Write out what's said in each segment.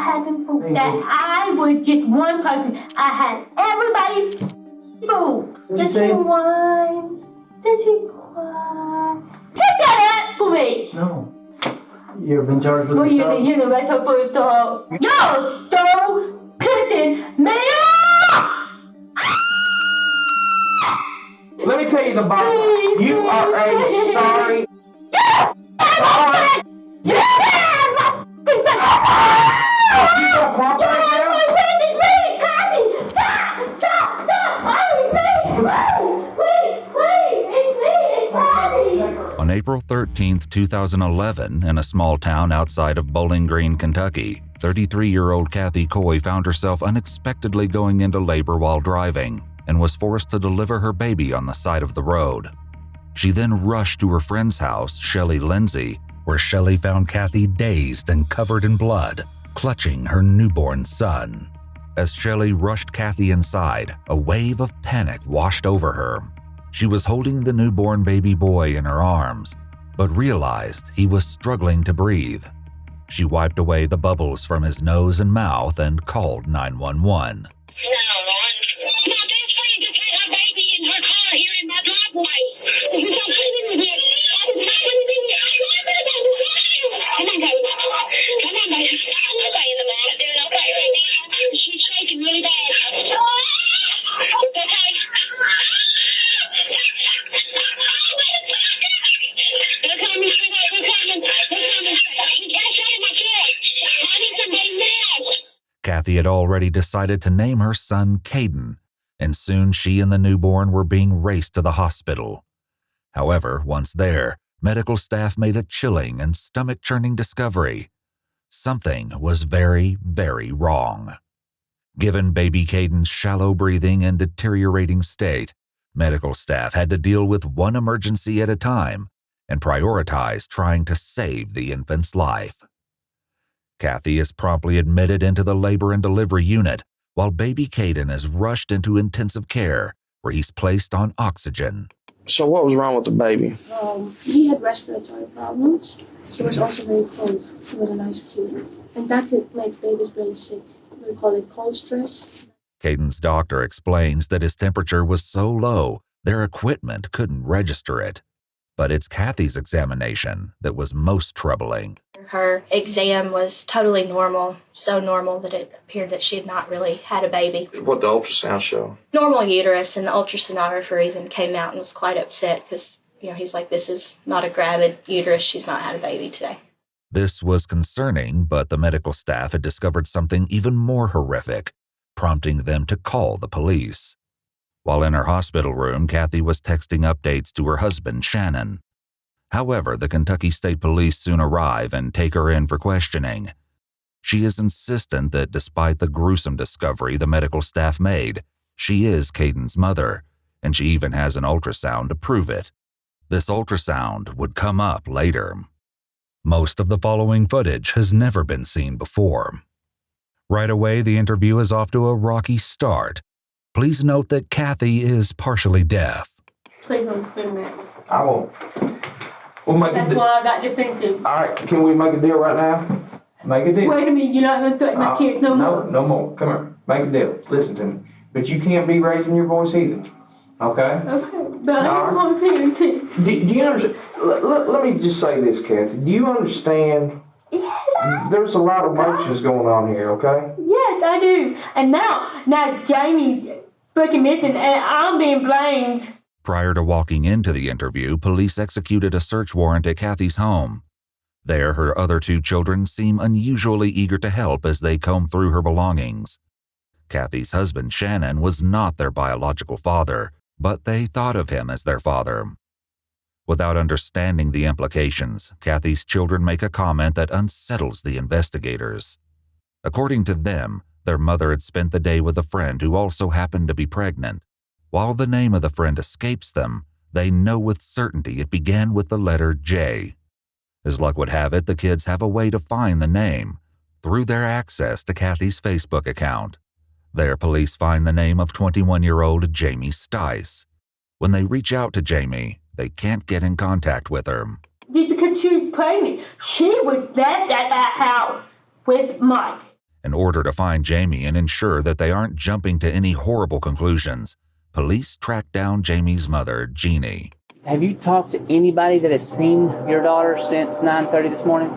had them food. That I was just one person. I had everybody's food. Does she whine? Does she cry? Take that up for me. No. You ever been charged with the stove? You know, right up for the stove. Yo, stove pissing me off! Let me tell you the bottom line. You are a sorry. On April 13, 2011, in a small town outside of Bowling Green, Kentucky, 33-year-old Kathy Coy found herself unexpectedly going into labor while driving and was forced to deliver her baby on the side of the road. She then rushed to her friend's house, Shelley Lindsay, where Shelley found Kathy dazed and covered in blood, clutching her newborn son. As Shelley rushed Kathy inside, a wave of panic washed over her. She was holding the newborn baby boy in her arms, but realized he was struggling to breathe. She wiped away the bubbles from his nose and mouth and called 911. Kathy had already decided to name her son Caden, and soon she and the newborn were being raced to the hospital. However, once there, medical staff made a chilling and stomach-churning discovery. Something was very, very wrong. Given baby Caden's shallow breathing and deteriorating state, medical staff had to deal with one emergency at a time and prioritize trying to save the infant's life. Kathy is promptly admitted into the labor and delivery unit, while baby Caden is rushed into intensive care, where he's placed on oxygen. So what was wrong with the baby? He had respiratory problems. He was also very cold. He was an ice cube. And that could make babies very sick. We call it cold stress. Caden's doctor explains that his temperature was so low, their equipment couldn't register it. But it's Kathy's examination that was most troubling. Her exam was totally normal, so normal that it appeared that she had not really had a baby. What did the ultrasound show? Normal uterus, and the ultrasonographer even came out and was quite upset because, he's like, this is not a gravid uterus. She's not had a baby today. This was concerning, but the medical staff had discovered something even more horrific, prompting them to call the police. While in her hospital room, Kathy was texting updates to her husband, Shannon. However, the Kentucky State Police soon arrive and take her in for questioning. She is insistent that despite the gruesome discovery the medical staff made, she is Caden's mother, and she even has an ultrasound to prove it. This ultrasound would come up later. Most of the following footage has never been seen before. Right away, the interview is off to a rocky start. Please note that Kathy is partially deaf. Please don't experiment. I won't. We'll make That's why I got defensive. All right, can we make a deal right now? Make a deal. Wait a minute, you're not going to threaten my kids no more? No more. Come here. Make a deal. Listen to me. But you can't be raising your voice either. Okay? Okay, but I don't want to parent too. Do you understand? Let me just say this, Kathy. Do you understand? Yeah. There's a lot of emotions going on here, okay? Yes, I do. And now Jamie's freaking missing, and I'm being blamed. Prior to walking into the interview, police executed a search warrant at Kathy's home. There, her other two children seem unusually eager to help as they comb through her belongings. Kathy's husband, Shannon, was not their biological father, but they thought of him as their father. Without understanding the implications, Kathy's children make a comment that unsettles the investigators. According to them, their mother had spent the day with a friend who also happened to be pregnant. While the name of the friend escapes them, they know with certainty it began with the letter J. As luck would have it, the kids have a way to find the name through their access to Kathy's Facebook account. There, police find the name of 21-year-old Jamie Stice. When they reach out to Jamie, they can't get in contact with her. Because she was pregnant. She was left at that house with Mike. In order to find Jamie and ensure that they aren't jumping to any horrible conclusions, police tracked down Jamie's mother, Jeannie. Have you talked to anybody that has seen your daughter since 9:30 this morning?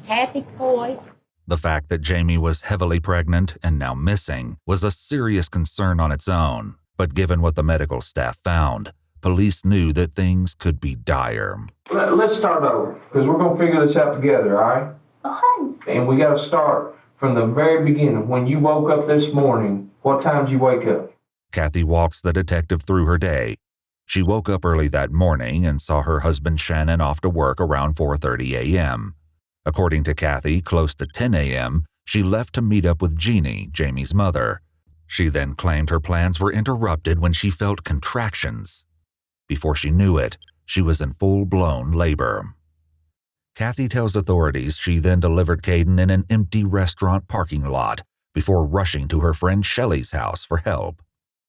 Kathy Coy. The fact that Jamie was heavily pregnant and now missing was a serious concern on its own, but given what the medical staff found, police knew that things could be dire. Let's start over, because we're going to figure this out together, all right? Okay. And we got to start from the very beginning. When you woke up this morning, what time did you wake up? Kathy walks the detective through her day. She woke up early that morning and saw her husband Shannon off to work around 4:30 a.m. According to Kathy, close to 10 a.m., she left to meet up with Jeannie, Jamie's mother. She then claimed her plans were interrupted when she felt contractions. Before she knew it, she was in full-blown labor. Kathy tells authorities she then delivered Caden in an empty restaurant parking lot before rushing to her friend Shelley's house for help.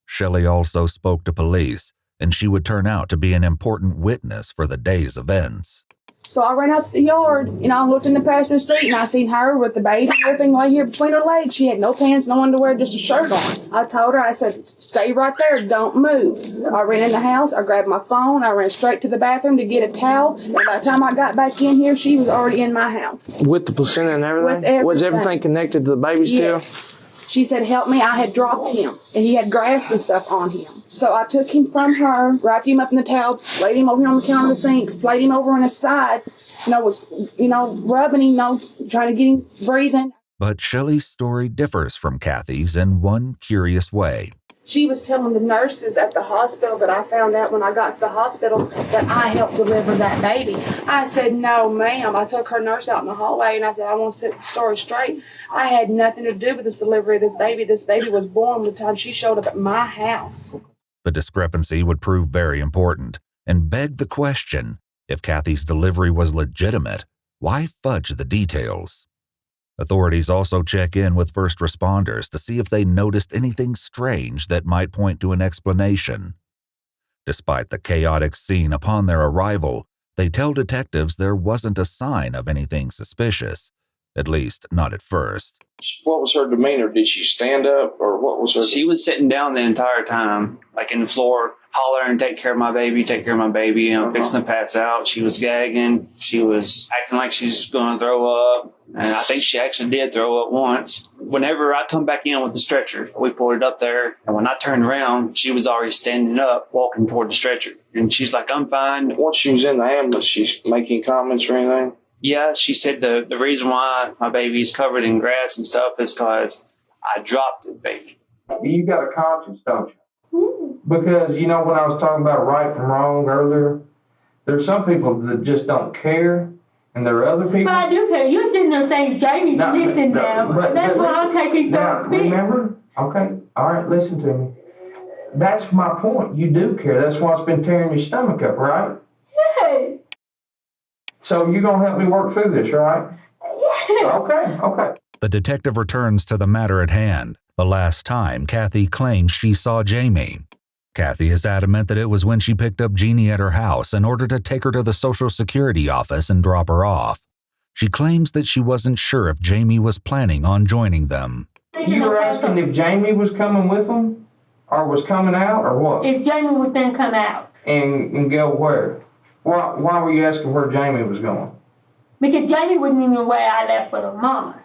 Shelley also spoke to police, and she would turn out to be an important witness for the day's events. So I ran out to the yard, and I looked in the passenger seat, and I seen her with the baby and everything lay here between her legs. She had no pants, no underwear, just a shirt on. I told her, I said, stay right there, don't move. I ran in the house, I grabbed my phone, I ran straight to the bathroom to get a towel, and by the time I got back in here, she was already in my house. With the placenta and everything? With everything. Was everything connected to the baby still? Yes. She said, help me. I had dropped him, and he had grass and stuff on him. So I took him from her, wrapped him up in the towel, laid him over here on the counter of the sink, laid him over on his side, rubbing him, trying to get him breathing. But Shelley's story differs from Kathy's in one curious way. She was telling the nurses at the hospital that I found out when I got to the hospital that I helped deliver that baby. I said, no, ma'am. I took her nurse out in the hallway, and I said, I want to set the story straight. I had nothing to do with this delivery of this baby. This baby was born the time she showed up at my house. The discrepancy would prove very important and beg the question, if Kathy's delivery was legitimate, why fudge the details? Authorities also check in with first responders to see if they noticed anything strange that might point to an explanation. Despite the chaotic scene upon their arrival, they tell detectives there wasn't a sign of anything suspicious, at least not at first. What was her demeanor? Did she stand up, or what was her? She was sitting down the entire time, like in the floor, hollering, take care of my baby, fixing the pass out. She was gagging. She was acting like she's going to throw up. And I think she actually did throw up once. Whenever I come back in with the stretcher, we pulled it up there. And when I turned around, she was already standing up, walking toward the stretcher. And she's like, I'm fine. Once she was in the ambulance, she's making comments or anything? Yeah, she said the reason why my baby's covered in grass and stuff is because I dropped the baby. You got a conscience, don't you? Because, when I was talking about right from wrong earlier, there's some people that just don't care, and there are other people... But I do care. You're sitting there saying, Jamie, listen now. That's why I'm taking now, remember? Okay, all right, listen to me. That's my point. You do care. That's why it's been tearing your stomach up, right? Yes. So you're going to help me work through this, right? Yes. Okay. The detective returns to the matter at hand, the last time Kathy claims she saw Jamie. Kathy is adamant that it was when she picked up Jeannie at her house in order to take her to the Social Security office and drop her off. She claims that she wasn't sure if Jamie was planning on joining them. You were asking if Jamie was coming with them? Or was coming out, or what? If Jamie was then come out. And go where? Why were you asking where Jamie was going? Because Jamie wasn't even where I left with her mama.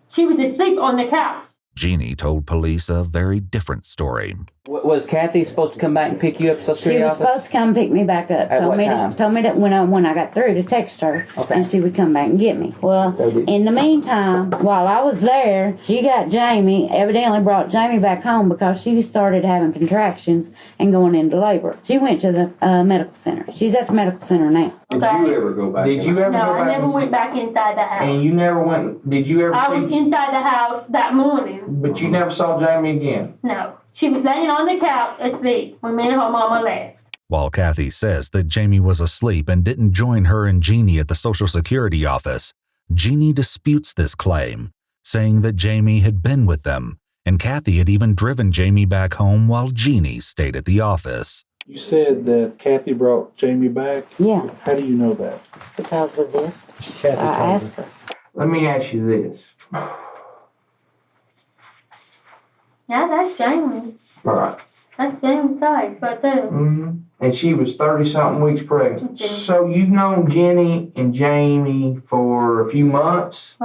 She was asleep on the couch. Jeannie told police a very different story. Was Kathy supposed to come back and pick you up at the She was supposed to come pick me back up. At what time? Told me that when I got through to text her, Okay. and she would come back and get me. Well, in the meantime, while I was there, she got Jamie, evidently brought Jamie back home because she started having contractions and going into labor. She went to the medical center. She's at the medical center now. Did you ever go back? Did you ever No, go back? I never went back inside the house. And you never went, did you ever I was see? inside the house that morning. But you never saw Jamie again? No. She was laying on the couch asleep when me and her mama left. While Kathy says that Jamie was asleep and didn't join her and Jeannie at the Social Security office, Jeannie disputes this claim, saying that Jamie had been with them, and Kathy had even driven Jamie back home while Jeannie stayed at the office. You said that Kathy brought Jamie back? Yeah. How do you know that? Because of this. Kathy I told asked her. Let me ask you this. Yeah, that's Jamie. Right. That's Jamie's size right there. Mm-hmm. And she was 30-something weeks pregnant. Okay. So you've known Jenny and Jamie for a few months,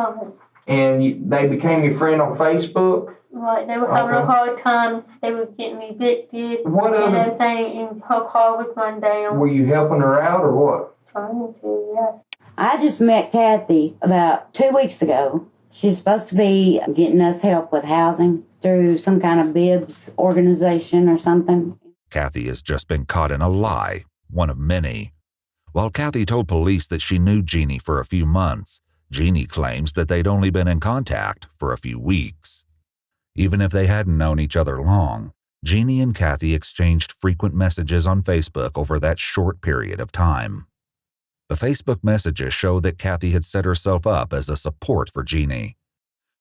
and they became your friend on Facebook? Right, they were having a hard time. They were getting evicted What and other... everything, and her car was run down. Were you helping her out or what? Trying to, yeah. I just met Kathy about 2 weeks ago. She's supposed to be getting us help with housing through some kind of BIBS organization or something. Kathy has just been caught in a lie, one of many. While Kathy told police that she knew Jeannie for a few months, Jeannie claims that they'd only been in contact for a few weeks. Even if they hadn't known each other long, Jeannie and Kathy exchanged frequent messages on Facebook over that short period of time. The Facebook messages show that Kathy had set herself up as a support for Jeannie.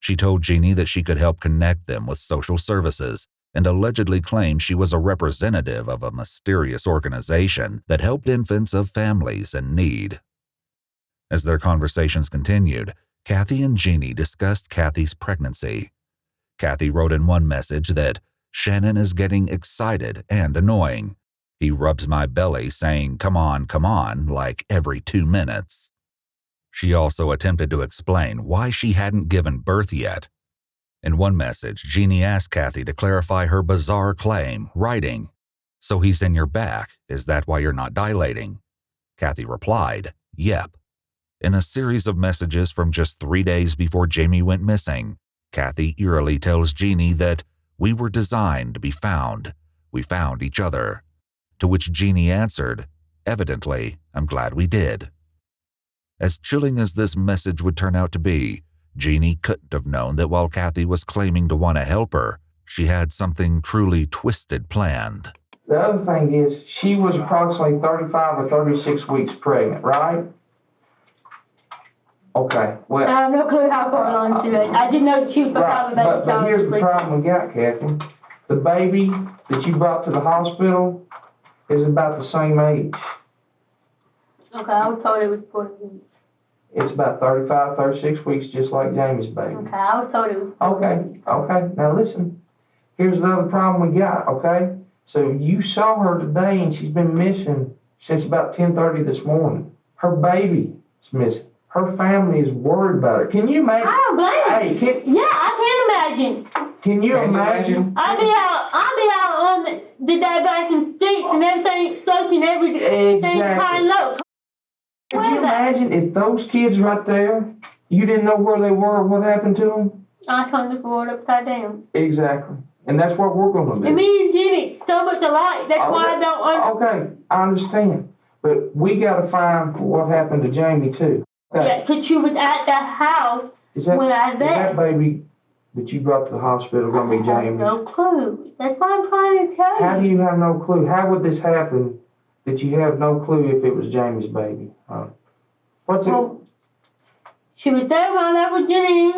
She told Jeannie that she could help connect them with social services and allegedly claimed she was a representative of a mysterious organization that helped infants of families in need. As their conversations continued, Kathy and Jeannie discussed Kathy's pregnancy. Kathy wrote in one message that Shannon is getting excited and annoying. He rubs my belly saying, come on, like every 2 minutes. She also attempted to explain why she hadn't given birth yet. In one message, Jeannie asked Kathy to clarify her bizarre claim, writing, "So he's in your back, is that why you're not dilating?" Kathy replied, "Yep." In a series of messages from just 3 days before Jamie went missing, Kathy eerily tells Jeannie that we were designed to be found. We found each other. To which Jeannie answered, "Evidently, I'm glad we did." As chilling as this message would turn out to be, Jeannie couldn't have known that while Kathy was claiming to want to help her, she had something truly twisted planned. The other thing is, she was approximately 35 or 36 weeks pregnant, right? Okay, well... I have no clue how far along she was. I didn't know she was probably about but here's the problem we got, Kathy. The baby that you brought to the hospital is about the same age. Okay, I was told it was 40 weeks. It's about 35, 36 weeks, just like Jamie's baby. Okay, I was told it was 40 weeks. Okay. Now listen. Here's the other problem we got, okay? So you saw her today, and she's been missing since about 10:30 this morning. Her baby is missing. Her family is worried about her. Can you imagine? I don't blame her. Hey, yeah, I can imagine. Can you imagine? I'll be out on the back and streets and everything, floating everything high and low. Could you imagine if those kids right there, you didn't know where they were or what happened to them? I turned this world upside down. Exactly. And that's what we're going to do. And me and Jenny, so much alike. That's why I don't Okay, I understand. But we got to find what happened to Jamie, too. Okay. Yeah, because she was at the house when I was there. Is that baby that you brought to the hospital going to be Jamie's? I have no clue. That's what I'm trying to tell you. How do you have no clue? How would this happen that you have no clue if it was Jamie's baby? She was there when I left with Jenny.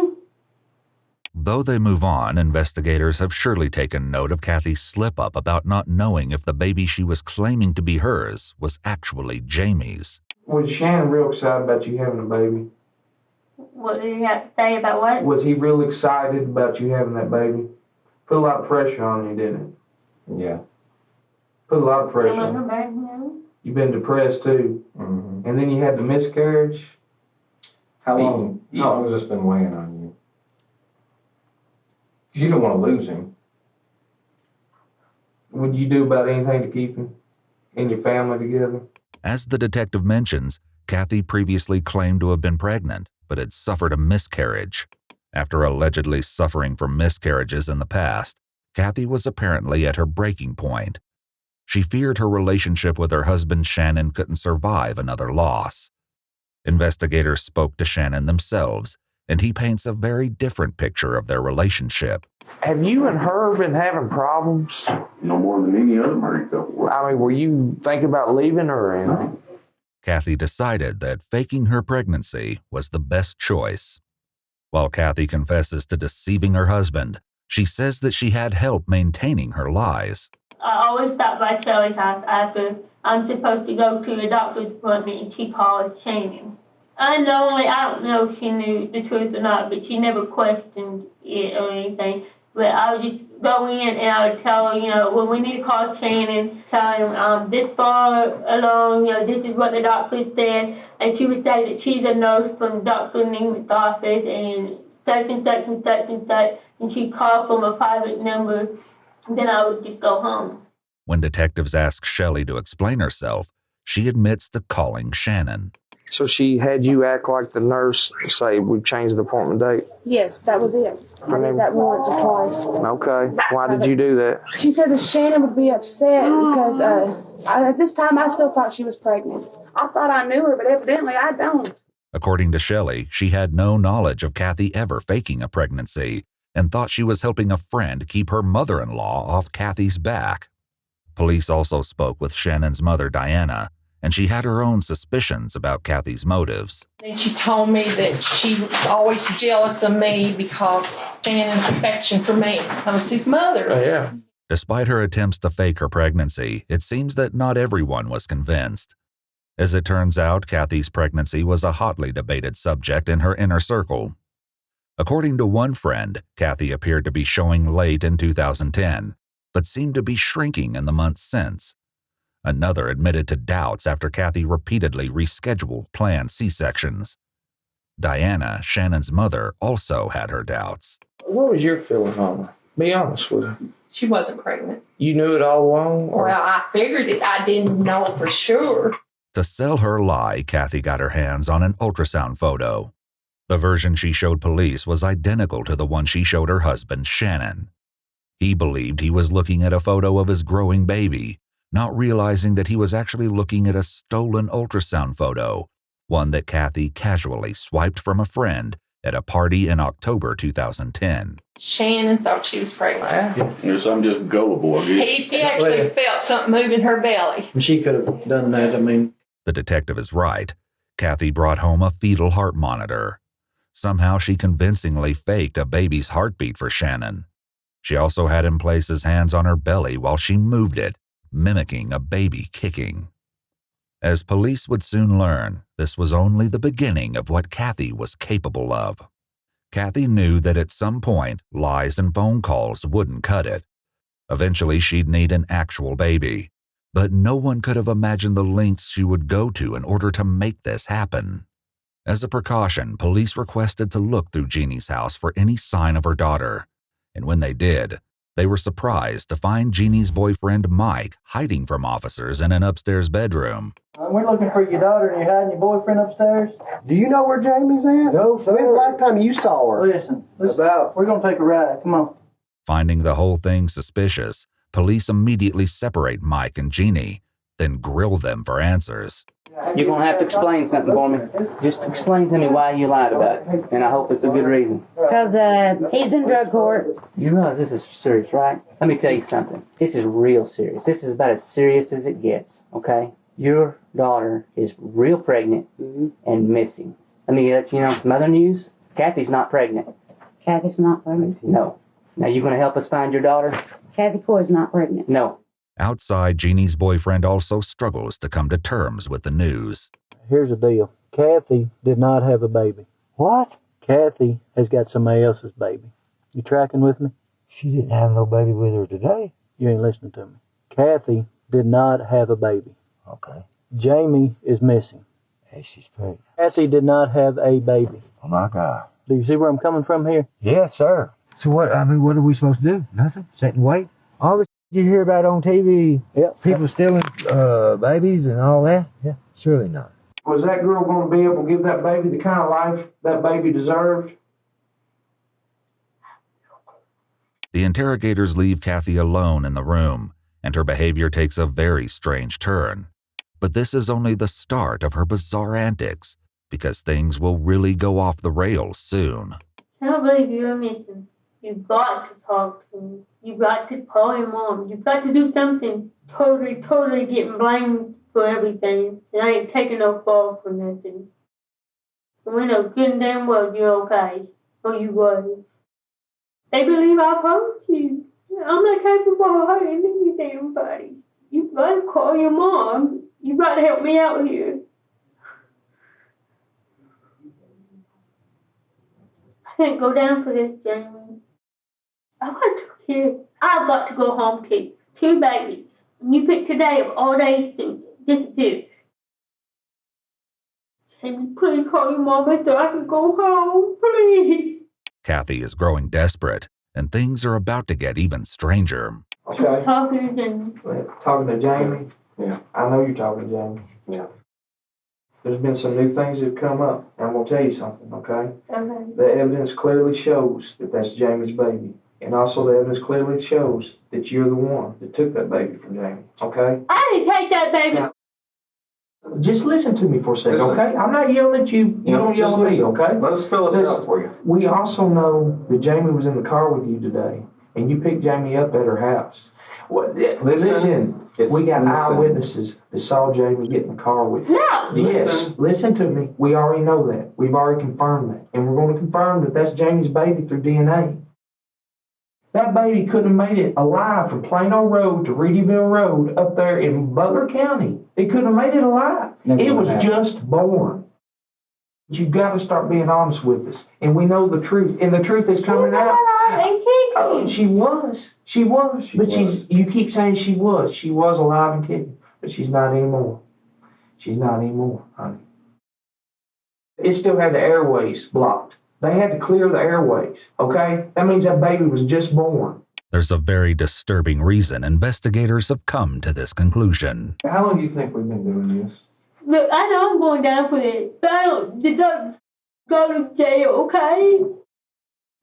Though they move on, investigators have surely taken note of Kathy's slip-up about not knowing if the baby she was claiming to be hers was actually Jamie's. Was Shannon real excited about you having a baby? What did he have to say about what? Was he real excited about you having that baby? Put a lot of pressure on you, didn't it? Yeah. Put a lot of pressure on you. You've been depressed too. Mm-hmm. And then you had the miscarriage. How long has this been weighing on you? Because you don't want to lose him. Would you do about anything to keep him and your family together? As the detective mentions, Kathy previously claimed to have been pregnant, but had suffered a miscarriage. After allegedly suffering from miscarriages in the past, Kathy was apparently at her breaking point. She feared her relationship with her husband Shannon couldn't survive another loss. Investigators spoke to Shannon themselves, and he paints a very different picture of their relationship. Have you and her been having problems? No more than any other married couple. I mean, were you thinking about leaving her or anything? Kathy decided that faking her pregnancy was the best choice. While Kathy confesses to deceiving her husband, she says that she had help maintaining her lies. I always stop by Shelley's house after I'm supposed to go to a doctor's appointment, and she calls Shannon. I don't know if she knew the truth or not, but she never questioned it or anything. But I would just go in and I would tell her, when we need to call Shannon, tell him this far along, this is what the doctor said. And she would say that she's a nurse from Dr. Neiman's office and such and such and such and such. And she'd call from a private number. And then I would just go home. When detectives ask Shelley to explain herself, she admits to calling Shannon. So she had you act like the nurse, say we've changed the appointment date? Yes, that was it. I did that once or twice. Okay. Why did you do that? She said that Shannon would be upset because at this time I still thought she was pregnant. I thought I knew her, but evidently I don't. According to Shelley, she had no knowledge of Cathy ever faking a pregnancy and thought she was helping a friend keep her mother-in-law off Cathy's back. Police also spoke with Shannon's mother, Diana, and she had her own suspicions about Cathy's motives. And she told me that she was always jealous of me because Shannon's affection for me. I was his mother. Oh, yeah. Despite her attempts to fake her pregnancy, it seems that not everyone was convinced. As it turns out, Cathy's pregnancy was a hotly debated subject in her inner circle. According to one friend, Cathy appeared to be showing late in 2010, but seemed to be shrinking in the months since. Another admitted to doubts after Cathy repeatedly rescheduled planned C-sections. Diana, Shannon's mother, also had her doubts. What was your feeling on her? Be honest with her. She wasn't pregnant. You knew it all along? Or? Well, I figured it. I didn't know for sure. To sell her lie, Cathy got her hands on an ultrasound photo. The version she showed police was identical to the one she showed her husband, Shannon. He believed he was looking at a photo of his growing baby, not realizing that he was actually looking at a stolen ultrasound photo, one that Cathy casually swiped from a friend at a party in October 2010. Shannon thought she was pregnant. Yes, I'm just gullible, I guess. He actually felt something move in her belly. She could have done that, The detective is right. Cathy brought home a fetal heart monitor. Somehow she convincingly faked a baby's heartbeat for Shannon. She also had him place his hands on her belly while she moved it, mimicking a baby kicking. As police would soon learn, this was only the beginning of what Cathy was capable of. Cathy knew that at some point, lies and phone calls wouldn't cut it. Eventually, she'd need an actual baby. But no one could have imagined the lengths she would go to in order to make this happen. As a precaution, police requested to look through Jeannie's house for any sign of her daughter. And when they did, they were surprised to find Jeannie's boyfriend Mike hiding from officers in an upstairs bedroom. We're looking for your daughter and you're hiding your boyfriend upstairs. Do you know where Jamie's at? No, sir. When's the last time you saw her? Listen, we're going to take a ride. Come on. Finding the whole thing suspicious, police immediately separate Mike and Jeannie, then grill them for answers. You're going to have to explain something for me. Just explain to me why you lied about it, and I hope it's a good reason. Because he's in drug court. You realize this is serious, right? Let me tell you something. This is real serious. This is about as serious as it gets, okay? Your daughter is real pregnant and missing. Let me let you know some other news. Kathy's not pregnant. Kathy's not pregnant? No. Now, you going to help us find your daughter? Kathy Coy's not pregnant. No. Outside, Jeannie's boyfriend also struggles to come to terms with the news. Here's the deal. Kathy did not have a baby. What? Kathy has got somebody else's baby. You tracking with me? She didn't have no baby with her today. You ain't listening to me. Kathy did not have a baby. Okay. Jamie is missing. Hey, she's pregnant. Kathy did not have a baby. Oh, my God. Do you see where I'm coming from here? Yes, sir. So what are we supposed to do? Nothing? Sit and wait? All the you hear about on TV, people stealing babies and all that? Yeah. Surely not. Was that girl going to be able to give that baby the kind of life that baby deserved? The interrogators leave Cathy alone in the room, and her behavior takes a very strange turn. But this is only the start of her bizarre antics, because things will really go off the rails soon. I can't believe you're missing. You've got to talk to him. You've got to call him on. You've got to do something. Totally getting blamed for everything. And I ain't taking no fall for nothing. And we know good and damn well you're okay. Or you was. They believe I've hurt you. I'm not capable of hurting any damn body. You've got to call your mom. You've got to help me out here. I can't go down for this, Jamie. I got 2 kids. I've got to go home too. 2 babies. You pick today of all days to disappear. Jamie, please call your mama so I can go home, please. Cathy is growing desperate, and things are about to get even stranger. Okay. Talking to Jamie. Talking to Jamie? Yeah. I know you're talking to Jamie. Yeah. There's been some new things that have come up. I'm going to tell you something, okay? Okay. The evidence clearly shows that that's Jamie's baby. And also the evidence clearly shows that you're the one that took that baby from Jamie, okay? I didn't take that baby. Now, just listen to me for a second, Listen. okay? I'm not yelling at you. You don't yell at me, okay? Let us spell this out for you. We also know that Jamie was in the car with you today, and you picked Jamie up at her house. Listen, we got eyewitnesses that saw Jamie get in the car with you. No. Yes, listen to me. We already know that. We've already confirmed that. And we're going to confirm that that's Jamie's baby through DNA. That baby couldn't have made it alive from Plano Road to Reedyville Road up there in Butler County. It couldn't have made it alive. It was just born. You've got to start being honest with us. And we know the truth. And the truth is coming out. She was. But you keep saying she was. She was alive and kicking. But she's not anymore. She's not anymore, honey. It still had the airways blocked. They had to clear the airways, okay? That means that baby was just born. There's a very disturbing reason investigators have come to this conclusion. How long do you think we've been doing this? Look, I know I'm going down for this, but I don't go to jail, okay?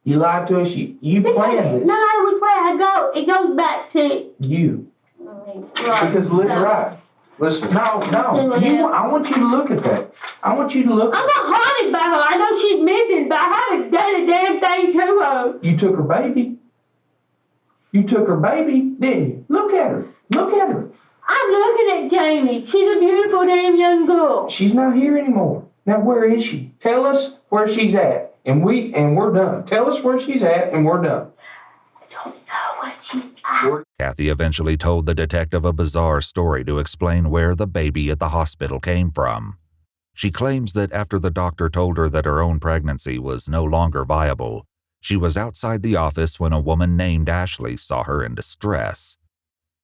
You lied to us. You planned this. No matter which way I go, it goes back to you. Right. Because right. Listen. No. I want you to look at that. I want you to look. I'm not haunted by her. I know she's missing, but I haven't done a damn thing to her. You took her baby. You took her baby, didn't you? Look at her. Look at her. I'm looking at Jamie. She's a beautiful damn young girl. She's not here anymore. Now where is she? Tell us where she's at. And we're done. Tell us where she's at and we're done. I don't know where she's at. Cathy eventually told the detective a bizarre story to explain where the baby at the hospital came from. She claims that after the doctor told her that her own pregnancy was no longer viable, she was outside the office when a woman named Ashley saw her in distress.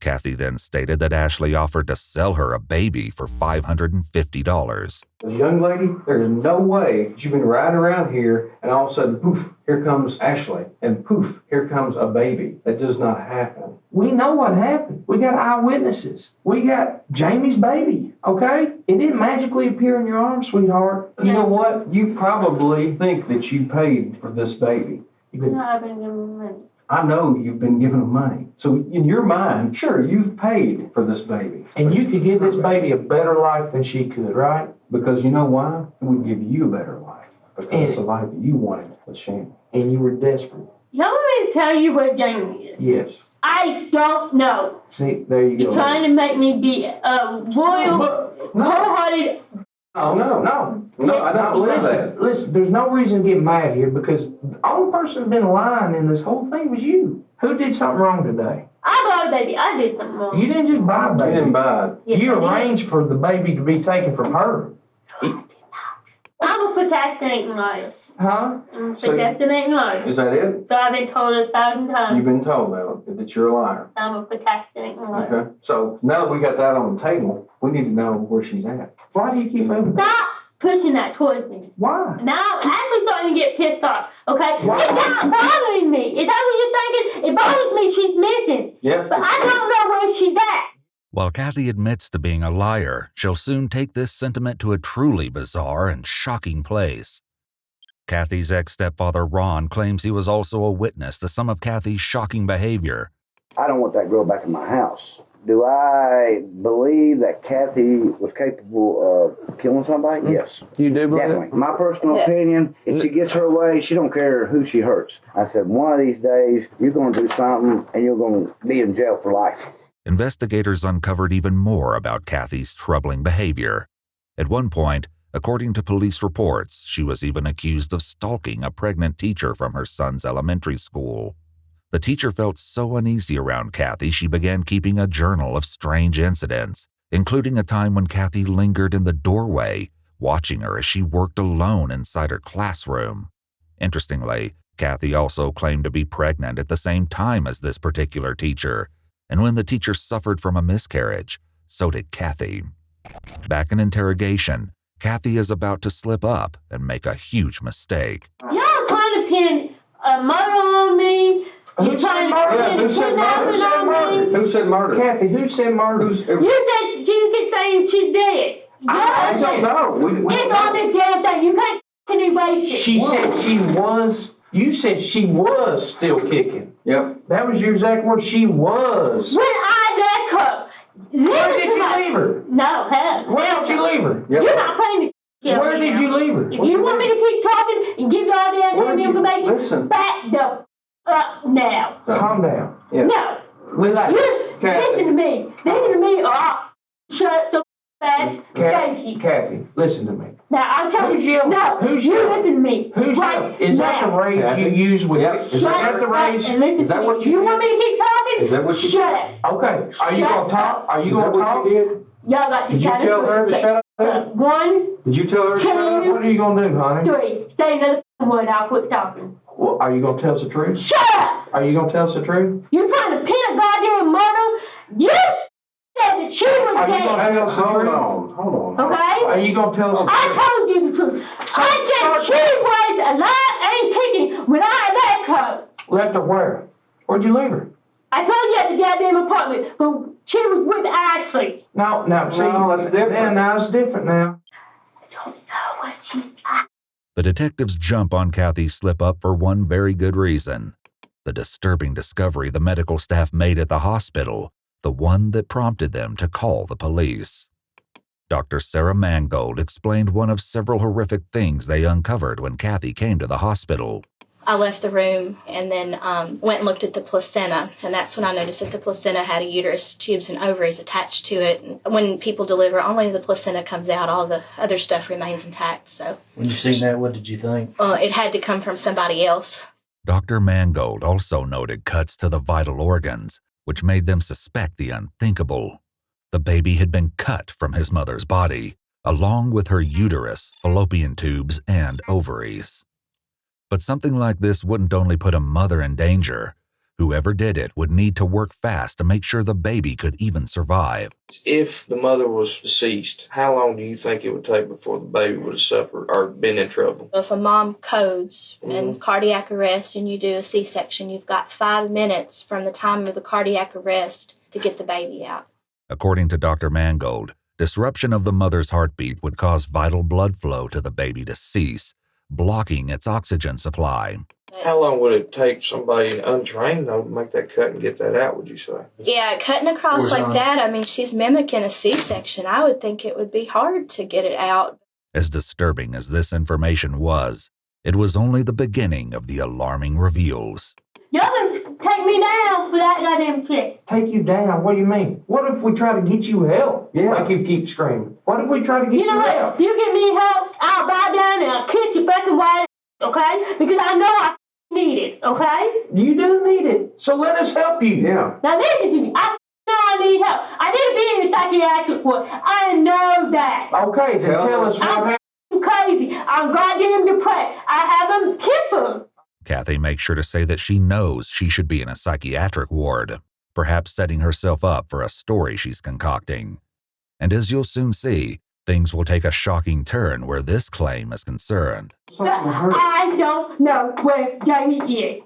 Cathy then stated that Ashley offered to sell her a baby for $550. This young lady, there's no way that you've been riding around here and all of a sudden, poof, here comes Ashley. And poof, here comes a baby. That does not happen. We know what happened. We got eyewitnesses. We got Jamie's baby, okay? It didn't magically appear in your arms, sweetheart. You know what? You probably think that you paid for this baby. No, I've been giving money. I know you've been giving them money. So in your mind, sure, you've paid for this baby. And you could give this baby a better life than she could, right? Because you know why? It would give you a better life. Because it's the life that you wanted with Shannon. And you were desperate. Y'all want me to tell you where Jamie is? Yes. I don't know. See, there you go. You're trying to make me be a royal, cold-hearted. No, I don't believe that. Listen, there's no reason to get mad here because the only person who's been lying in this whole thing was you. Who did something wrong today? I bought a baby. I did something wrong. You didn't just buy a baby. You didn't buy it. Yes, You arranged for the baby to be taken from her. I'm a procrastinating liar. Huh? I'm a procrastinating liar. Is that it? So I've been told 1,000 times. You've been told that you're a liar. I'm a procrastinating liar. Okay. So now that we got that on the table, we need to know where she's at. Why do you keep moving? Stop pushing that towards me. Why? Now I'm actually starting to get pissed off. Okay? Why? It's not bothering me. Is that what you're thinking? It bothers me. She's missing. Yeah. But I don't know where she's at. While Cathy admits to being a liar, she'll soon take this sentiment to a truly bizarre and shocking place. Cathy's ex-stepfather Ron claims he was also a witness to some of Cathy's shocking behavior. I don't want that girl back in my house. Do I believe that Cathy was capable of killing somebody? Yes. You do believe definitely. My personal opinion, if she gets her way, she don't care who she hurts. I said, one of these days, you're going to do something and you're going to be in jail for life. Investigators uncovered even more about Cathy's troubling behavior. At one point, according to police reports, she was even accused of stalking a pregnant teacher from her son's elementary school. The teacher felt so uneasy around Cathy, she began keeping a journal of strange incidents, including a time when Cathy lingered in the doorway, watching her as she worked alone inside her classroom. Interestingly, Cathy also claimed to be pregnant at the same time as this particular teacher, and when the teacher suffered from a miscarriage, so did Cathy. Back in interrogation, Cathy is about to slip up and make a huge mistake. Y'all trying to pin a murder on me. You're trying to pin kidnapping on me. Who said murder? Kathy, who said murder? You said she keep saying she's dead. I don't know. It's on this damn thing. You can't erase it. She said she was. You said she was still kicking. Yep. That was your exact word. She was. When I left her. Where did you leave her? No, hell. Where did you leave her? Yep. You're not playing the Where did you leave her? If you want me to keep talking and give you all the damn information, listen. back the up now. Calm down. Yeah. No. Listen. Listen to me. Listen to me or I'll shut the ass. Thank you. Kathy, listen to me. Now I'm telling Who's you. yelling? No. Who's you yelling? listen to me. Who's right yelling? Is that the now. rage Kathy? you use with Yep. Is that the rage? And listen Is that to me. what you want me to keep talking? Is that what you Shut did? up. Okay. Are you going to talk? Are you Is that going to what talk? you did? Y'all got to Did you tell her to shut up? 1, Did you tell her to shut up? What are you going to do, honey? 3. Say another word. I'll quit talking. Well, are you going to tell us the truth? Shut up. Are you going to tell us the truth? You're trying to pin a goddamn murder. You said that she was Are you dead. going to tell us the truth? Hold on. Okay? Are you going to tell us the truth? I told you the truth. I said she was alive and kicking when I left her. Left her where? Where'd you leave her? I told you at the goddamn apartment, but she was with Ashley. No, see, that's different. Yeah, now it's different now. I don't know what she's at. The detectives jump on Cathy's slip-up for one very good reason: the disturbing discovery the medical staff made at the hospital, the one that prompted them to call the police. Dr. Sarah Mangold explained one of several horrific things they uncovered when Cathy came to the hospital. I left the room and then went and looked at the placenta, and that's when I noticed that the placenta had a uterus, tubes, and ovaries attached to it. And when people deliver, only the placenta comes out. All the other stuff remains intact. So when you seen that, what did you think? It had to come from somebody else. Dr. Mangold also noted cuts to the vital organs, which made them suspect the unthinkable. The baby had been cut from his mother's body, along with her uterus, fallopian tubes, and ovaries. But something like this wouldn't only put a mother in danger. Whoever did it would need to work fast to make sure the baby could even survive. If the mother was deceased, how long do you think it would take before the baby would have suffered or been in trouble? If a mom codes and cardiac arrest and you do a C-section, you've got 5 minutes from the time of the cardiac arrest to get the baby out. According to Dr. Mangold, disruption of the mother's heartbeat would cause vital blood flow to the baby to cease, blocking its oxygen supply. How long would it take somebody untrained, though, to make that cut and get that out, would you say? Yeah, cutting across like that, I mean, she's mimicking a C-section. I would think it would be hard to get it out. As disturbing as this information was, it was only the beginning of the alarming reveals. Y'all gonna take me down for that goddamn shit. Take you down? What do you mean? What if we try to get you help? Yeah. Like you keep screaming. What if we try to get you know help? what? You give me help, I'll bow down and I'll kiss your fucking wife, okay? Because I know I need it, okay? You do need it. So let us help you. Yeah. Now listen to me. I know I need help. I need to be in a psychiatric ward. I know that. Okay, then tell us what happened. I'm crazy. I'm goddamn depressed. I have a temper. Cathy makes sure to say that she knows she should be in a psychiatric ward, perhaps setting herself up for a story she's concocting. And as you'll soon see, things will take a shocking turn where this claim is concerned. I don't know where Jamie is.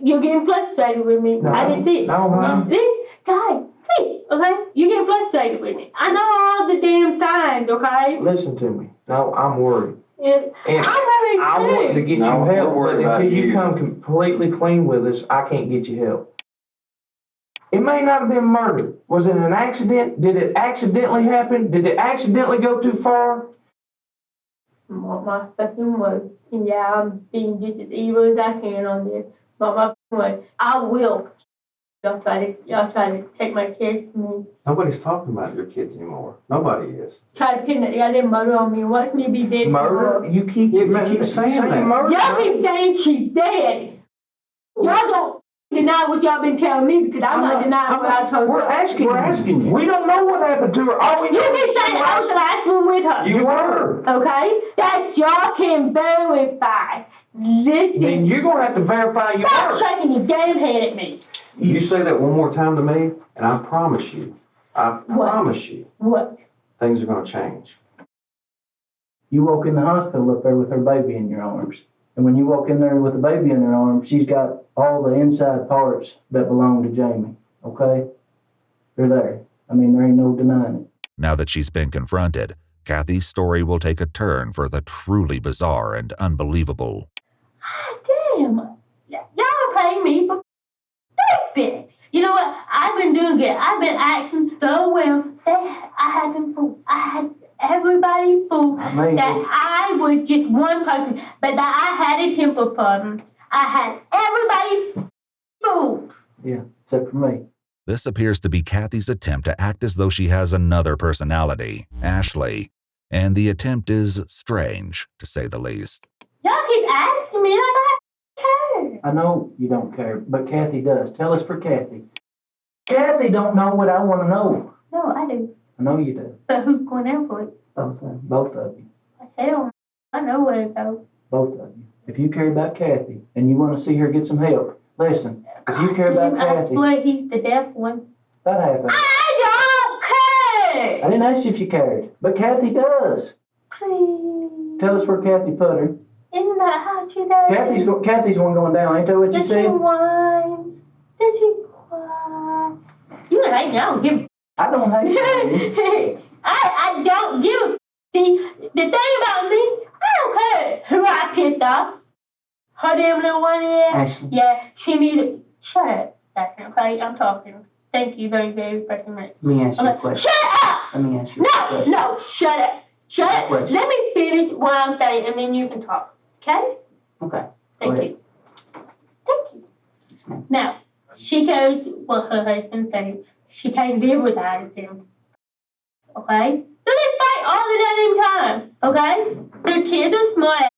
You're getting frustrated with me. No, I didn't see it. no, honey. Guys, please, okay? You're getting frustrated with me. I know all the damn signs, okay? Listen to me. No, I'm worried. And And I'm worried I want to too. get No, you we're help, but worried about until you you. come completely clean with us, I can't get you help. It may not have been murder. Was it an accident? Did it accidentally happen? Did it accidentally go too far? My fucking word. And yeah, I'm being just as evil as I can on this. But my fucking word. I will. Y'all try to take my kids from me. Nobody's talking about your kids anymore. Nobody is. Try to pin that goddamn murder on me. Watch me be dead. Murder? You keep saying that. murder. Y'all keep saying she's dead. Y'all don't deny what y'all been telling me because I'm not denying what I told you. We're asking you. We don't know what happened to her. All we You know keep saying I was the last one with her. You were. Okay? That y'all can verify. Listen. Then you're going to have to verify your Stop words. shaking your damn head at me. You say that one more time to me, and I promise you, What? things are going to change. You walk in the hospital up there with her baby in your arms. And when you walk in there with the baby in her arms, she's got all the inside parts that belong to Jamie. Okay? They're there. I mean, there ain't no denying it. Now that she's been confronted, Kathy's story will take a turn for the truly bizarre and unbelievable. Damn. Y'all pay me for stupid. You know what? I've been doing it. I've been acting so well. I had them fooled. I had everybody fooled that I was just one person, but that I had a temper problem. I had everybody fooled. Yeah, except for me. This appears to be Kathy's attempt to act as though she has another personality, Ashley, and the attempt is strange, to say the least. Y'all keep asking me like I care. I know you don't care, but Kathy does. Tell us for Kathy. Kathy don't know what I want to know. No, I do. I know you do. But who's going down for it? Both of you. Hell, I know where to go. Both of you. If you care about Kathy and you want to see her get some help, listen. If you care about Kathy, Well, he's the deaf one. about half of it. I don't care. I didn't ask you if you cared, but Kathy does. Please. Tell us where Kathy put her. Isn't that how she does? Kathy's the one going down. Ain't that what you Did said? she whine? Did she cry? You hate me. I don't give a I don't hate you. I don't give a See, the thing about me, I don't care who I pissed off. Her damn little one is. Ashley. Yeah, she needed. Shut up. Okay, I'm talking. Thank you very, very fucking much. Let me ask you a question. Shut up! Let me ask you a question. No, shut up. Shut up. Question. Let me finish what I'm saying and then you can talk. Okay? Okay. Thank you. Thank you. Now, she goes what her husband thinks. She can't live without him. Okay? So they fight all the damn time. Okay? Their kids are smart.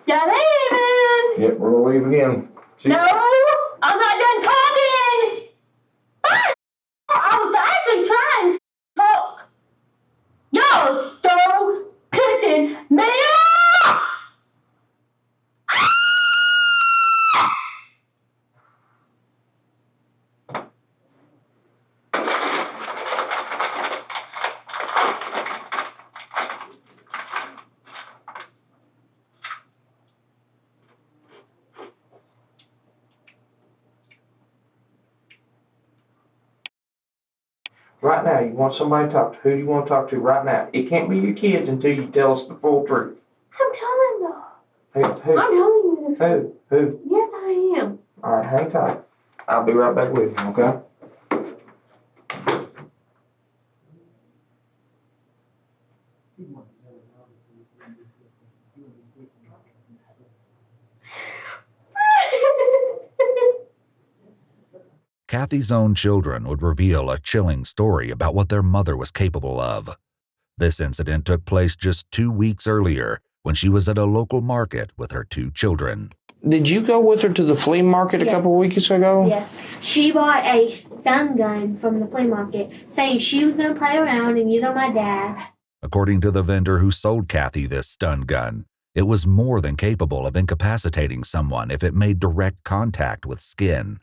Y'all leaving? Yep, we're going to leave again. No, I'm not done talking. I was actually trying to talk. Y'all so pissing me off. Right now, you want somebody to talk to. Who do you want to talk to right now? It can't be your kids until you tell us the full truth. I'm telling them. Who? I'm telling you the Who? Yes, I am. All right, hang tight. I'll be right back with you, okay? Kathy's own children would reveal a chilling story about what their mother was capable of. This incident took place just 2 weeks earlier when she was at a local market with her 2 children. Did you go with her to the flea market a couple weeks ago? Yes. She bought a stun gun from the flea market, saying she was going to play around and use on my dad. According to the vendor who sold Kathy this stun gun, it was more than capable of incapacitating someone if it made direct contact with skin.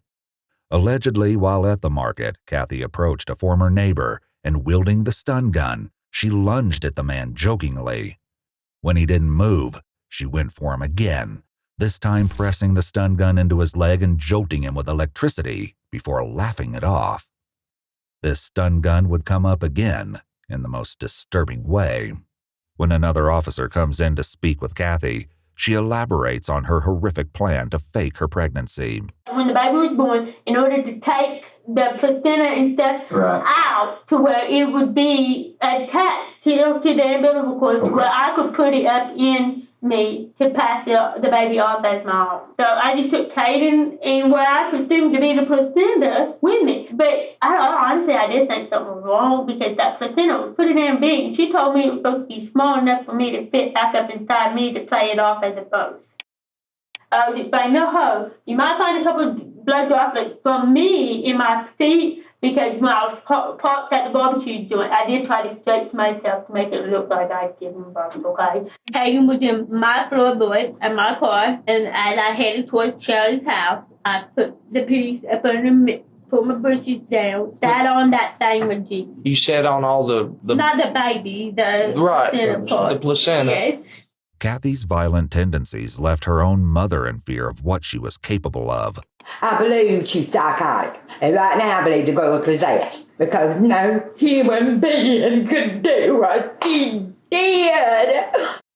Allegedly, while at the market, Kathy approached a former neighbor and, wielding the stun gun, she lunged at the man jokingly. When he didn't move, she went for him again, this time pressing the stun gun into his leg and jolting him with electricity before laughing it off. This stun gun would come up again in the most disturbing way. When another officer comes in to speak with Kathy, she elaborates on her horrific plan to fake her pregnancy. When the baby was born, in order to take the placenta and stuff out to where it would be attached to the umbilical cord, where I could put it up in me to pass the baby off as my own. So I just took Caden and what I presumed to be the placenta with me. But honestly, I did think something was wrong because that placenta was pretty damn big. And she told me it was supposed to be small enough for me to fit back up inside me to play it off as a boat. But no, you might find a couple of blood droplets from me in my feet, Because when I was parked at the barbecue joint, I did try to stretch myself to make it look like I was giving birth, okay? Hayden was in my floorboard and my car, and as I headed towards Charlie's house, I put the piece up underneath, put my bushes down, sat on that thing with G. You sat on all the Not the baby, the placenta part. The placenta. Yes. Kathy's violent tendencies left her own mother in fear of what she was capable of. I believe she's psychotic. And right now I believe the girl is possessed. Because no human being could do what she did.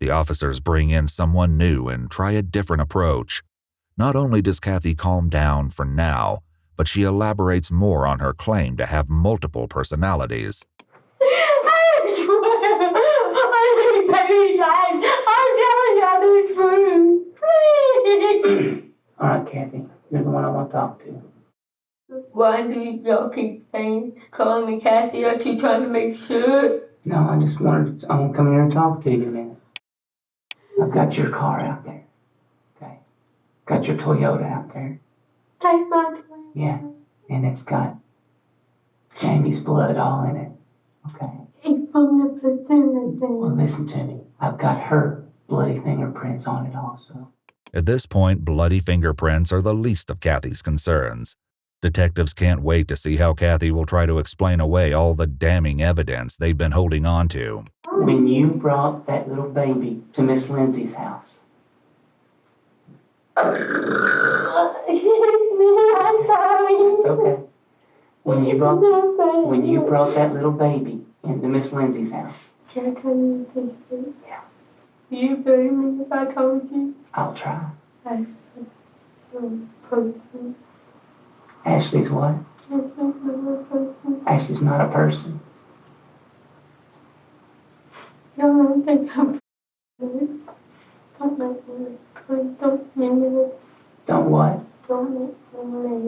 The officers bring in someone new and try a different approach. Not only does Kathy calm down for now, but she elaborates more on her claim to have multiple personalities. I swear, I need baby time. I'm telling you the truth. All right, Kathy, you're the one I want to talk to. Why do y'all keep calling me Kathy? I keep trying to make sure. No, I want to come here and talk to you a minute. I've got your car out there. Okay. Got your Toyota out there. That's my twin. Yeah. And it's got Jamie's blood all in it. Okay. It's from the placenta thing. Well, listen to me. I've got her bloody fingerprints on it also. At this point, bloody fingerprints are the least of Kathy's concerns. Detectives can't wait to see how Kathy will try to explain away all the damning evidence they've been holding on to. When you brought that little baby to Miss Lindsay's house. I'm sorry. It's okay. When you brought that little baby into Miss Lindsay's house. Can I tell you something? Yeah. Do you believe me if I told you? I'll try. Person. Ashley's what? Ashley's not a person. Y'all don't think I'm don't make me please don't make me. Don't what? Don't make me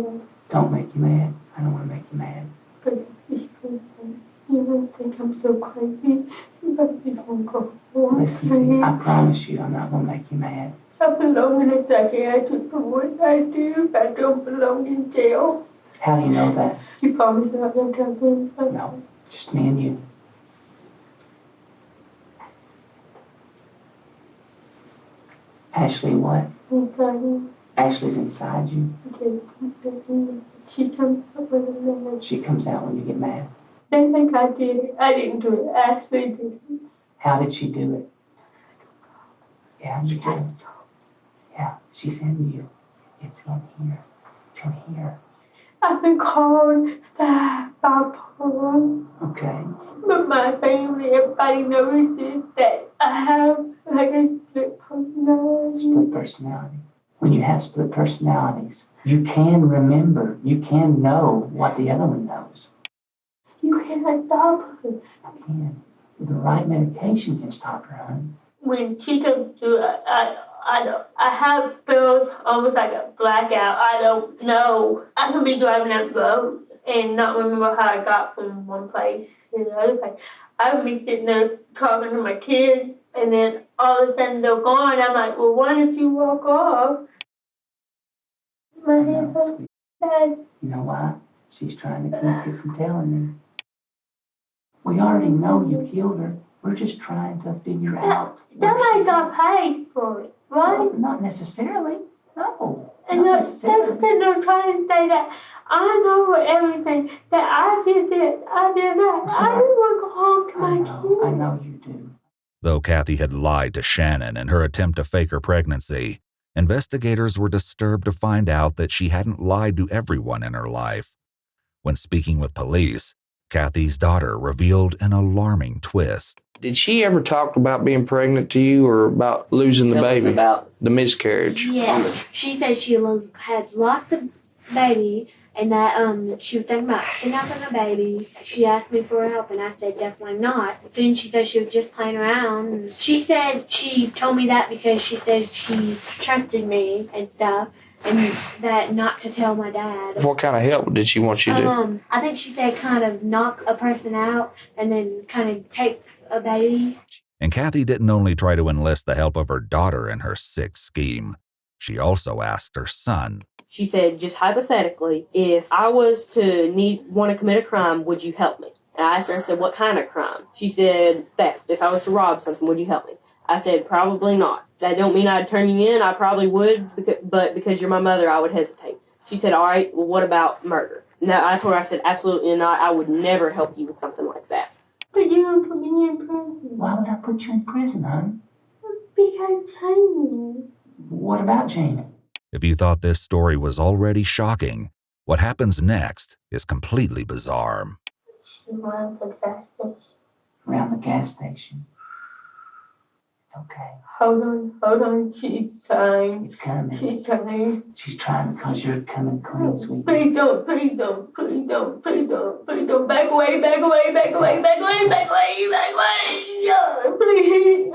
mad. Don't make you mad. I don't want to make you mad. But just please you don't think I'm so crazy. You just won't go home. Listen to me. I promise you I'm not going to make you mad. I belong in a psychiatric for what I do. I don't belong in jail. How do you know that? You promise not to tell them? No, just me and you. Ashley what? Ashley's inside you. She comes out when She comes out when you get mad. They think I did it. I didn't do it. Ashley did it. How did she do it? Yeah, you did. Yeah, she's in you. It's in here. It's in here. I've been called bipolar. Okay. But my family, everybody notices that I have like a split personality. Split personality. When you have split personalities, you can remember, you can know what the other one knows. You can't stop her. I can. With the right medication can stop her, honey. When she comes through, I have feels almost like a blackout. I don't know. I can be driving down the road and not remember how I got from one place to the other place. I would be sitting there talking to my kids, and then all of a sudden they're gone. I'm like, well, why don't you walk off? My head's so bad. You know why? She's trying to keep you from telling me. We already know you killed her. We're just trying to figure out. Somebody got paid for it, right? Well, not necessarily. No. And they're trying to say that I know everything, that I did this, I did that. I just want to go home to my kids. I know you do. Though Kathy had lied to Shannon in her attempt to fake her pregnancy, investigators were disturbed to find out that she hadn't lied to everyone in her life. When speaking with police, Kathy's daughter revealed an alarming twist. Did she ever talk about being pregnant to you or about losing the baby? About the miscarriage? Yeah. She said she had lost the baby and that she was thinking about kidnapping a baby. She asked me for help and I said definitely not. Then she said she was just playing around. She said she told me that because she said she trusted me and stuff. And that not to tell my dad. What kind of help did she want you to do? I think she said kind of knock a person out and then kind of take a baby. And Kathy didn't only try to enlist the help of her daughter in her sick scheme. She also asked her son. She said, just hypothetically, if I was to want to commit a crime, would you help me? And I asked her, I said, what kind of crime? She said, theft. If I was to rob something, would you help me? I said, probably not. That don't mean I'd turn you in. I probably would, but because you're my mother, I would hesitate. She said, all right, well, what about murder? No, I told her, I said, absolutely not. I would never help you with something like that. But you don't put me in prison. Why would I put you in prison, hon? Because Jamie. What about Jamie? If you thought this story was already shocking, what happens next is completely bizarre. She runs the gas station. Around the gas station. It's okay. Hold on. She's trying. It's coming. She's trying. She's trying because you're coming clean, sweetie. Please don't. Back away. Oh, please.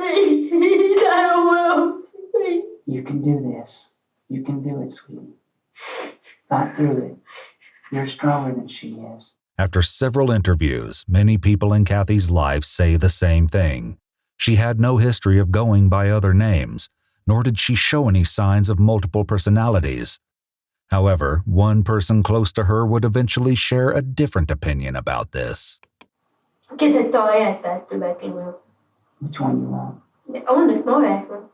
I don't will. You can do this. You can do it, sweetie. Fight through it. You're stronger than she is. After several interviews, many people in Cathy's life say the same thing. She had no history of going by other names, nor did she show any signs of multiple personalities. However, one person close to her would eventually share a different opinion about this. Get the story ass bastard back in room. Which one you want? I want the smart ass one.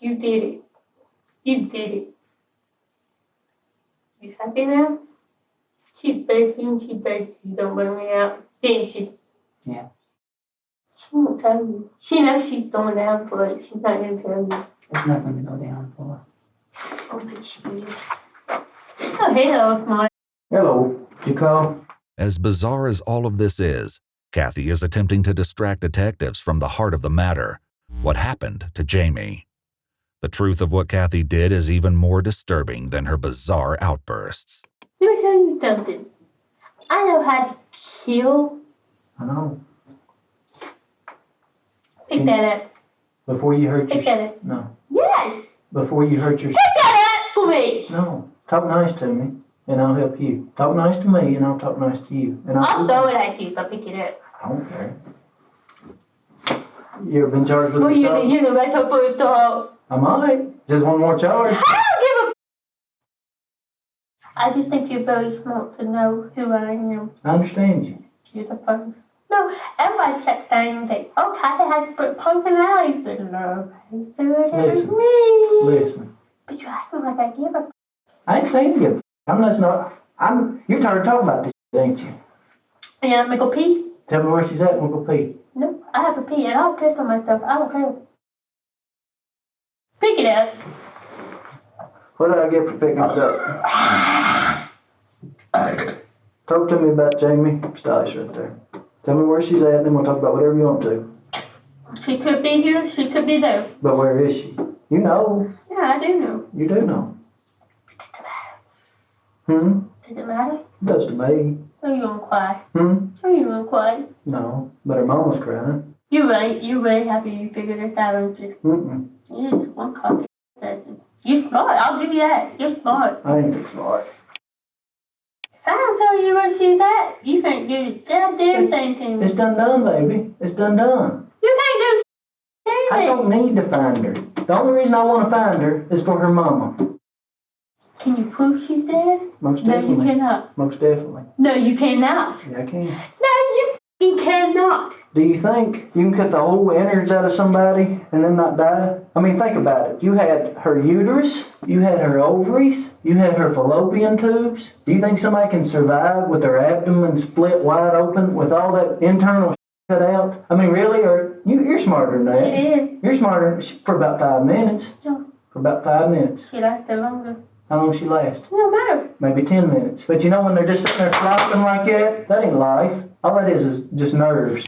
You did it. You happy now? She begged you don't bring me out. Didn't she? Yeah. She won't tell you. She knows she's going down for it. She's not going to tell you. There's nothing to go down for. Oh, but she is. Oh, hello, smart. Hello. Did you call? As bizarre as all of this is, Cathy is attempting to distract detectives from the heart of the matter. What happened to Jamie? The truth of what Cathy did is even more disturbing than her bizarre outbursts. Let me tell you something. I know how to kill. I know. Pick that up. Before you hurt Pick that up. No. Yes. Before you hurt your... Pick that up for me. No. Talk nice to me, and I'll help you. Talk nice to me, and I'll talk nice to you. And I'll throw it at you if I pick it up. I don't care. You ever been charged with Well, assault? you know, right up for assault. I might. Just one more charge. I don't give a... I just think you're very smart to know who I am. I understand you. You're the first. No, everybody kept saying that, oh, Cathy has personalities, but no, Listen. me. Listen. But you acting like I give a... I ain't saying give a... You're tired of talking about this, ain't you? You let me go pee? Tell me where she's at and we'll go pee. No, I have to pee and I'll piss on myself. I don't care. Pick it up. What do I get for picking it up? Talk to me about Jamie Stice right there. Tell me where she's at, and then we'll talk about whatever you want to. She could be here, she could be there. But where is she? You know. Yeah, I do know. You do know. Hmm? Does it matter? It does to me. Are you gonna cry? Hmm? Are you gonna cry? No, but her mama's crying. You're right. You're really happy you figured this out, aren't you? Mm-mm. Yes, one copy. You're smart. I'll give you that. You're smart. I ain't that smart. If I don't tell you where she's at, you can't do the goddamn thing to me. It's done, baby. It's done. You can't do anything. I don't need to find her. The only reason I want to find her is for her mama. Can you prove she's dead? Most definitely. No, you cannot. Most definitely. No, you cannot. Yeah, I can. No, you cannot. Do you think you can cut the whole innards out of somebody and then not die? I mean, think about it. You had her uterus, you had her ovaries, you had her fallopian tubes. Do you think somebody can survive with their abdomen split wide open with all that internal cut out? I mean, really? Or you're smarter than that. She did. You're smarter for about 5 minutes. No. For about 5 minutes. She lasted longer. How long she last? No matter. Maybe 10 minutes. But you know when they're just sitting there flopping like that ain't life. All that is just nerves.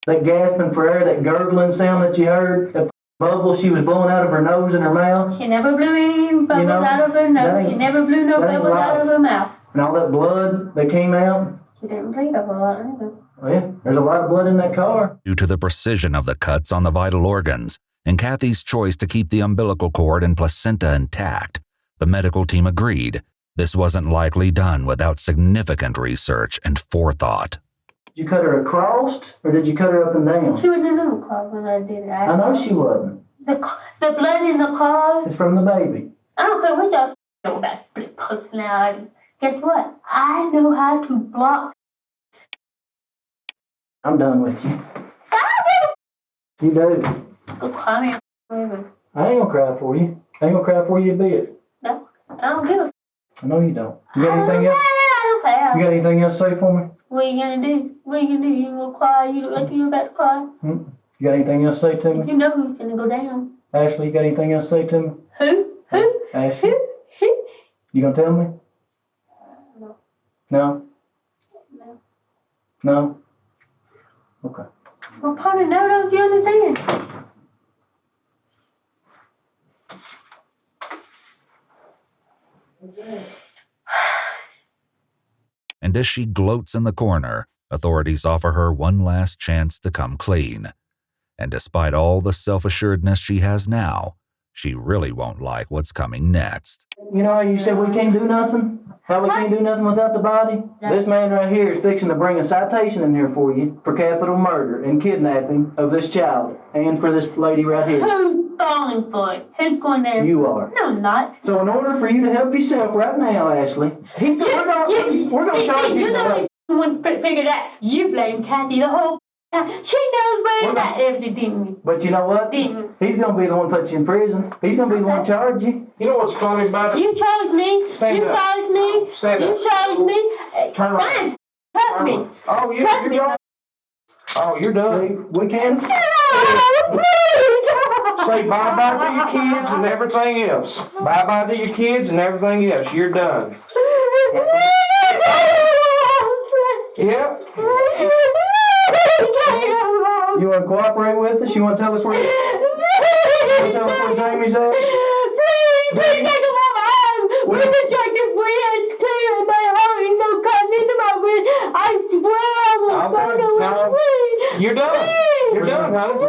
That gasping for air, that gurgling sound that you heard, that bubble she was blowing out of her nose and her mouth. She never blew any bubbles out of her nose. She never blew no bubbles out of her mouth. And all that blood that came out. She didn't bleed a whole lot either. Oh yeah, there's a lot of blood in that car. Due to the precision of the cuts on the vital organs and Cathy's choice to keep the umbilical cord and placenta intact, the medical team agreed this wasn't likely done without significant research and forethought. Did you cut her across, or did you cut her up and down? She was in a little closet when I did it. I know she wasn't. The blood in the car. It's from the baby. I don't care what y'all know about split personality. Guess what? I know how to block. I'm done with you. You do. Go cry me. I ain't gonna cry for you. I ain't gonna cry for you a bit. No, I don't give a. I know you don't. You got anything else? I don't care. You got anything else to say for me? What are you gonna do? What are you gonna do? You gonna cry? You look like you're about to cry. You got anything else to say to me? You know who's gonna go down. Ashley, you got anything else to say to me? Who? Ashley? You gonna tell me? No. No? No. No? Okay. What part of no don't you understand? And as she gloats in the corner, authorities offer her one last chance to come clean. And despite all the self-assuredness she has now, she really won't like what's coming next. You know how you said we can't do nothing? How we can't do nothing without the body? This man right here is fixing to bring a citation in here for you for capital murder and kidnapping of this child and for this lady right here. Who's falling for it? Who's going there? You are. No, I'm not. So in order for you to help yourself right now, Ashley, we're gonna charge you. You know when figured out you blame Cathy the whole time. She knows where that everything. But you know what? He's gonna be the one put you in prison. He's gonna be the one charge you. You know what's funny about it? You charged me. Stand up. Charged me. Stand up. You charged me. Turn around. Fine. Trust me. Oh, you're done. Oh, you're done. See, we can. Say bye-bye to your kids and everything else. Bye-bye to your kids and everything else. You're done. Yep. You want to cooperate with us? You want to tell us where? Jamie's at? Please take him off my arm. We've been taking breaths too in my heart and no cutting into my wrist. I swear I will burn away. Please. You're done. You're done, honey.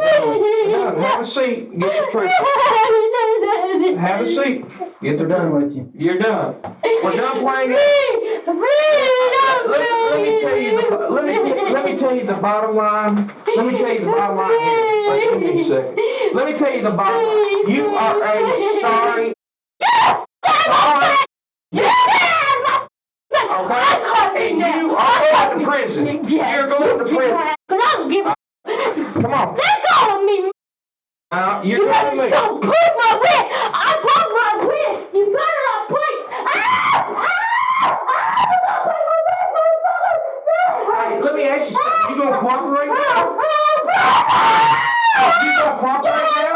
You're done. Have a seat. Get the truth. Have a seat. Get the done with you. You're done. We're done playing it. Let me tell you the bottom line. Let me tell you the bottom line here. Wait, give me a second. Let me tell you the bottom line. You are a sorry. Okay? And you are going to prison. You're going to prison. I don't give a. Come on. Let go of me. You're telling me. Don't pull my wrist. I broke my wrist. You better not play. Hey, let me ask you something. You gonna cooperate now? You gonna cooperate now?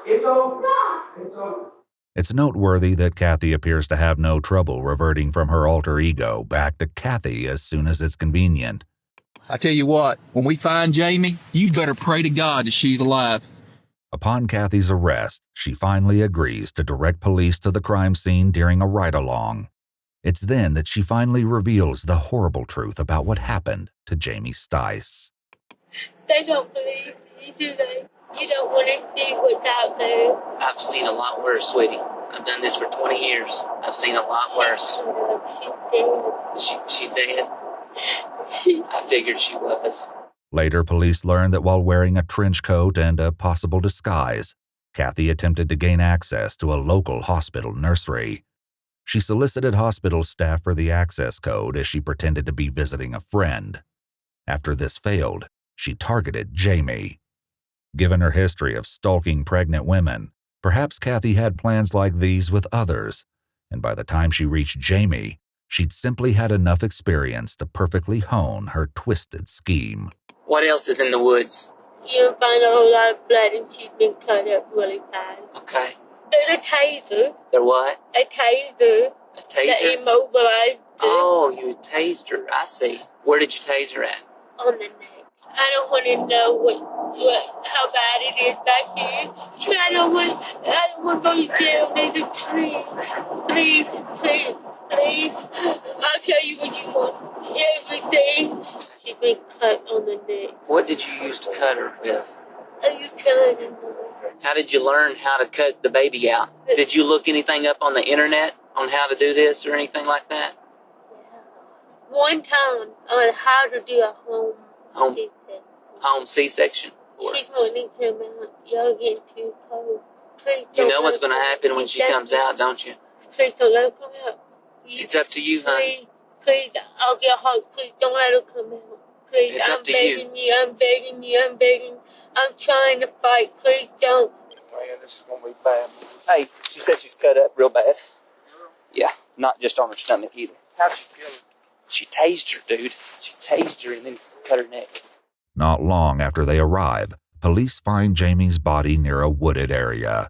It's over. It's over. It's noteworthy that Cathy appears to have no trouble reverting from her alter ego back to Cathy as soon as it's convenient. I tell you what, when we find Jamie, you better pray to God that she's alive. Upon Cathy's arrest, she finally agrees to direct police to the crime scene during a ride-along. It's then that she finally reveals the horrible truth about what happened to Jamie Stice. They don't believe me, do they? You don't want to see what's out there. I've seen a lot worse, sweetie. I've done this for 20 years. I've seen a lot worse. She's dead. I figured she was. Later, police learned that while wearing a trench coat and a possible disguise, Cathy attempted to gain access to a local hospital nursery. She solicited hospital staff for the access code as she pretended to be visiting a friend. After this failed, she targeted Jamie. Given her history of stalking pregnant women, perhaps Cathy had plans like these with others, and by the time she reached Jamie, she'd simply had enough experience to perfectly hone her twisted scheme. What else is in the woods? You'll find a whole lot of blood and she's been cut up really bad. Okay. There's a taser. They're what? A taser. A taser? That immobilized her. Oh, you tased her. I see. Where did you tase her at? On the neck. I don't want to know how bad it is back here. But I don't want to go to jail, nigga. Please. I'll tell you what you want. Everything. She's been cut on the neck. What did you use to cut her with? A utility knife. How did you learn how to cut the baby out? Did you look anything up on the internet? on how to do this or anything like that? One time on how to do a Home C-section. She's wanting to come out. Y'all getting too cold. Please don't. You know what's going to happen when she comes out, don't you? Please don't let her come out. It's up to you, honey. Please, I'll get hug. Please don't let her come out. Please, It's up to begging you. I'm begging you. I'm begging. I'm trying to fight. Please don't. Man, this is going to be bad. Hey, she said she's cut up real bad. Yeah, not just on her stomach either. How'd she feel? She tased her, dude. She tased her and then cut her neck. Not long after they arrive, police find Jamie's body near a wooded area.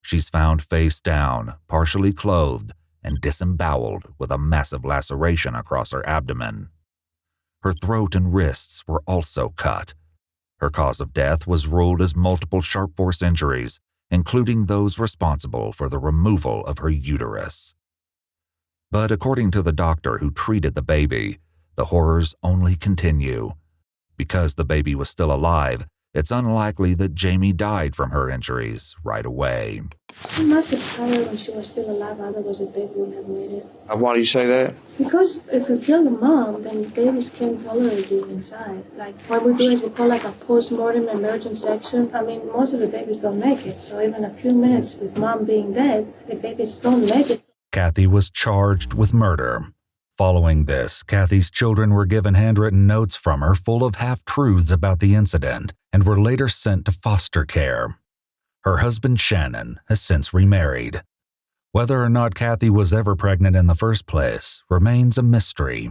She's found face down, partially clothed, and disemboweled with a massive laceration across her abdomen. Her throat and wrists were also cut. Her cause of death was ruled as multiple sharp force injuries, including those responsible for the removal of her uterus. But according to the doctor who treated the baby, the horrors only continue. Because the baby was still alive, it's unlikely that Jamie died from her injuries right away. She must have died when she was still alive, otherwise the baby wouldn't have made it. Why do you say that? Because if you kill the mom, then babies can't tolerate it inside. Like, what we do is we call like a post-mortem emergent section. I mean, most of the babies don't make it, so even a few minutes with mom being dead, the babies don't make it. Cathy was charged with murder. Following this, Cathy's children were given handwritten notes from her full of half-truths about the incident and were later sent to foster care. Her husband Shannon has since remarried. Whether or not Cathy was ever pregnant in the first place remains a mystery.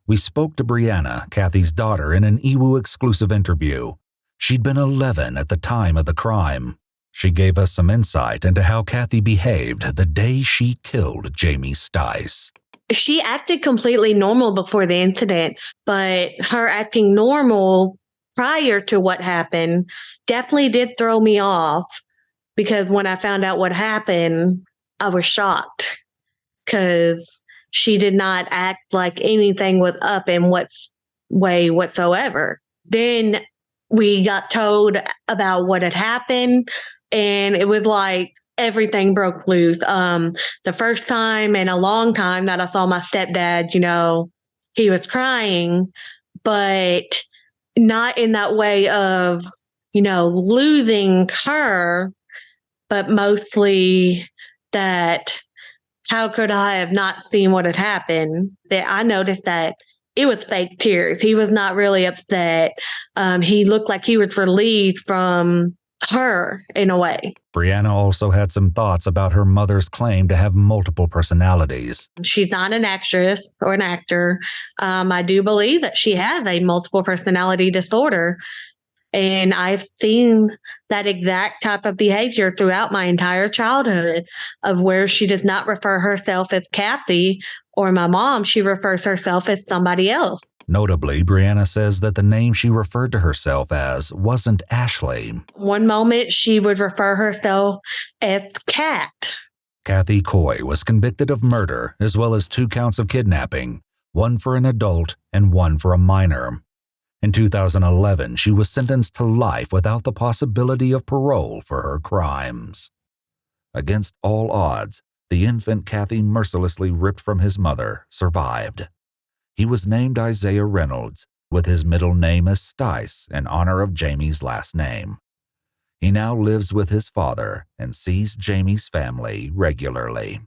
We spoke to Brianna, Cathy's daughter, in an EWU exclusive interview. She'd been 11 at the time of the crime. She gave us some insight into how Cathy behaved the day she killed Jamie Stice. She acted completely normal before the incident, but her acting normal prior to what happened definitely did throw me off, because when I found out what happened, I was shocked because she did not act like anything was up in what way whatsoever. Then we got told about what had happened, and it was like everything broke loose. The first time in a long time that I saw my stepdad, he was crying, but not in that way of, losing her, but mostly that how could I have not seen what had happened? That I noticed that it was fake tears. He was not really upset. He looked like he was relieved from her in a way. Brianna also had some thoughts about her mother's claim to have multiple personalities. She's not an actress or an actor. I do believe that she has a multiple personality disorder. And I've seen that exact type of behavior throughout my entire childhood, of where she does not refer herself as Cathy or my mom. She refers herself as somebody else. Notably, Brianna says that the name she referred to herself as wasn't Ashley. One moment she would refer herself as Cat. Kathy Coy was convicted of murder as well as 2 counts of kidnapping, one for an adult and one for a minor. In 2011, she was sentenced to life without the possibility of parole for her crimes. Against all odds, the infant Cathy mercilessly ripped from his mother survived. He was named Isaiah Reynolds, with his middle name as Stice in honor of Jamie's last name. He now lives with his father and sees Jamie's family regularly.